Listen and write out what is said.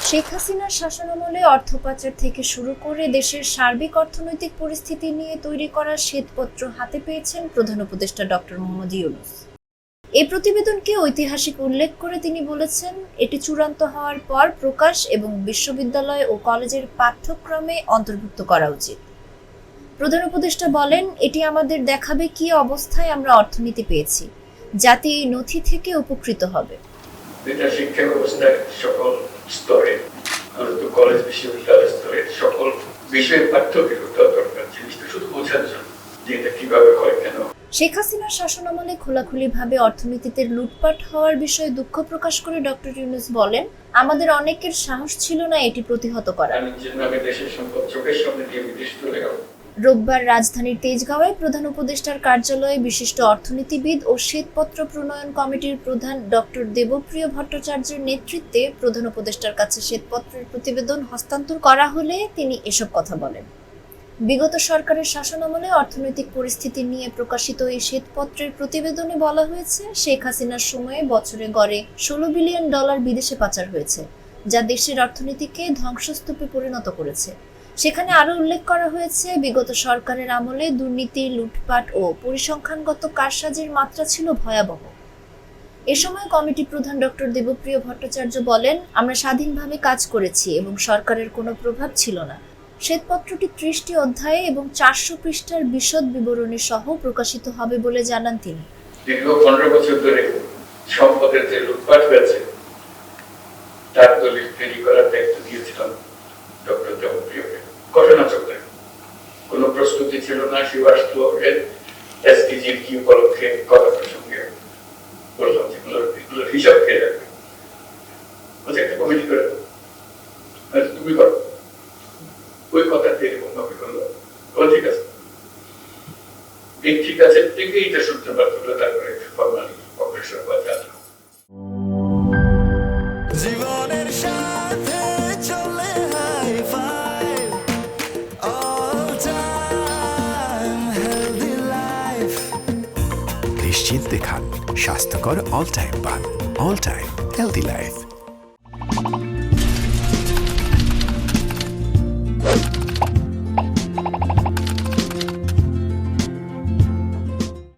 শেখ হাসিনার শাসনামলে অর্থ পাচার থেকে শুরু করে দেশের সার্বিক অর্থনৈতিক পরিস্থিতি নিয়ে তৈরি করা শ্বেতপত্র হাতে পেয়েছেন প্রধান উপদেষ্টা ডক্টর মোহাম্মদ ইউনূস। এই প্রতিবেদনকে ঐতিহাসিক উল্লেখ করে তিনি বলেছেন, এটি চূড়ান্ত হওয়ার পর প্রকাশ এবং বিশ্ববিদ্যালয় ও কলেজের পাঠ্যক্রমে অন্তর্ভুক্ত করা উচিত। প্রধান উপদেষ্টা বলেন, এটি আমাদের দেখাবে কি অবস্থায় আমরা অর্থনীতি পেয়েছি, জাতি এই নথি থেকে উপকৃত হবে। এটা শিক্ষা ব্যবস্থার সকল স্তরে, কলেজ বিশ্ববিদ্যালয় স্তরে সকল বিষয়ের পাঠ্যকে দরকার। জিনিসটা শুধু বোঝার জন্য যে এটা কিভাবে হয়, কেন। শেখ হাসিনার শাসনামলে খোলাখুলিভাবে অর্থনীতিতে লুটপাট হওয়ার বিষয়ে দুঃখ প্রকাশ করে ডক্টর ইউনূস বলেন, আমাদের অনেকের সাহস ছিল না এটি প্রতিহত করার। দেশের সম্পদ চোখের সামনে দিয়ে বিদেশ চলে গেল। রোববার রাজধানীর তেজগাঁওয়ে প্রধান উপদেষ্টার কার্যালয়ে বিশিষ্ট অর্থনীতিবিদ ও শ্বেতপত্র প্রণয়ন কমিটির প্রধান ডক্টর দেবপ্রিয় ভট্টাচার্যের নেতৃত্বে প্রধান উপদেষ্টার কাছে শ্বেতপত্রের প্রতিবেদন হস্তান্তর করা হলে তিনি এসব কথা বলেন। বিগত সরকারের শাসনামলে অর্থনৈতিক পরিস্থিতি নিয়ে প্রকাশিত এই শ্বেতপত্রের প্রতিবেদনে বলা হয়েছে, শেখ হাসিনার সময়ে বছরে গড়ে $16 বিলিয়ন বিদেশে পাচার হয়েছে, যা দেশের অর্থনীতিকে ধ্বংসস্তূপে পরিণত করেছে। সেখানে আরও উল্লেখ করা হয়েছে, বিগত সরকারের আমলে দুর্নীতি, লুটপাট ও পরিসংখ্যানগত কারসাজির মাত্রা ছিল ভয়াবহ। এ সময় কমিটি প্রধান ডক্টর দেবপ্রিয় ভট্টাচার্য বলেন, আমরা স্বাধীনভাবে কাজ করেছি এবং সরকারের কোনো প্রভাব ছিল না। শ্বেতপত্রটি 30টি অধ্যায়ে এবং 400 পৃষ্ঠার বিশদ বিবরণী সহ প্রকাশিত হবে বলে জানান তিনি। দীর্ঘ 15 বছর ধরে সম্পদের যে লুটপাট হয়েছে তার দলিল তৈরি করার দায়িত্ব দিয়েছিলাম ডক্টর দেবপ্রিয়কে। ঘটনাচক্রে কোনো প্রস্তুতি ছিল না। শিবাস্ত এসডিজির কি উপলক্ষে কথা প্রসঙ্গে বললাম যে এগুলোর হিসাব খেয়ে রাখবে, বলছে একটা কমিটি করে তুমি করো। ওই কথা থেকে বন্ধ করলো, ঠিক আছে, এই ঠিক আছে থেকে এটা সূত্রপাত হলো। তারপরে ফর্মালি অগ্রসর হওয়া যায়। জীবনের সাথে চলে high five all time healthy life. নিশ্চিন্তে খান স্বাস্থ্যকর অল টাইম পান। All time healthy life.